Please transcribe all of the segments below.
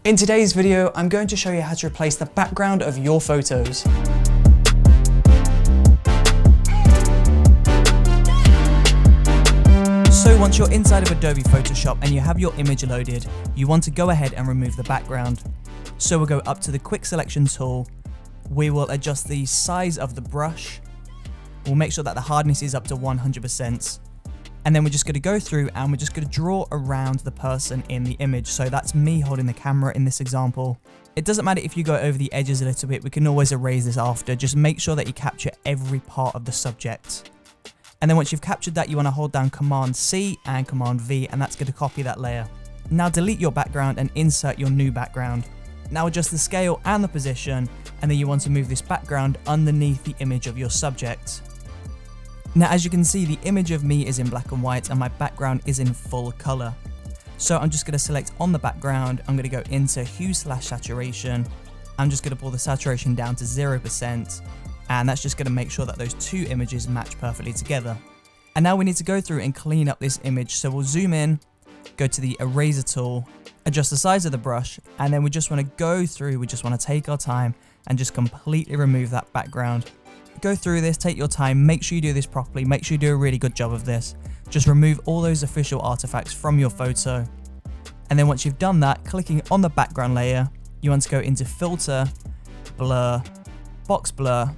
In today's video, I'm going to show you how to replace the background of your photos. So once you're inside of Adobe Photoshop and you have your image loaded, you want to go ahead and remove the background. So we'll go up to the quick selection tool. We will adjust the size of the brush. We'll make sure that the hardness is up to 100%. And then we're just going to go through and we're just going to draw around the person in the image. So that's me holding the camera in this example. It doesn't matter if you go over the edges a little bit, we can always erase this after. Just make sure that you capture every part of the subject. And then once you've captured that, you want to hold down Command C and Command V, and that's going to copy that layer. Now delete your background and insert your new background. Now adjust the scale and the position, and then you want to move this background underneath the image of your subject. Now, as you can see, the image of me is in black and white and my background is in full color. So I'm just going to select on the background, I'm going to go into hue/saturation. I'm just going to pull the saturation down to 0%, and that's just going to make sure that those two images match perfectly together. And now we need to go through and clean up this image. So we'll zoom in, go to the eraser tool, adjust the size of the brush, and then we just want to go through, we just want to take our time and just completely remove that background. Go through this, take your time, make sure you do this properly, make sure you do a really good job of this. Just remove all those official artifacts from your photo. And then once you've done that, clicking on the background layer, you want to go into Filter, Blur, Box Blur,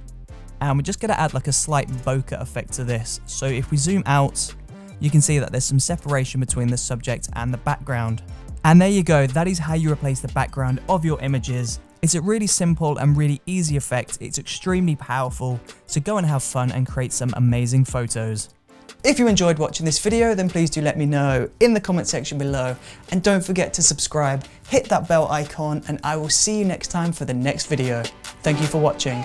and we're just going to add like a slight bokeh effect to this. So if we zoom out, you can see that there's some separation between the subject and the background. And there you go, that is how you replace the background of your images. It's a really simple and really easy effect. It's extremely powerful, so go and have fun and create some amazing photos. If you enjoyed watching this video, then please do let me know in the comment section below, and don't forget to subscribe, hit that bell icon, and I will see you next time for the next video. Thank you for watching.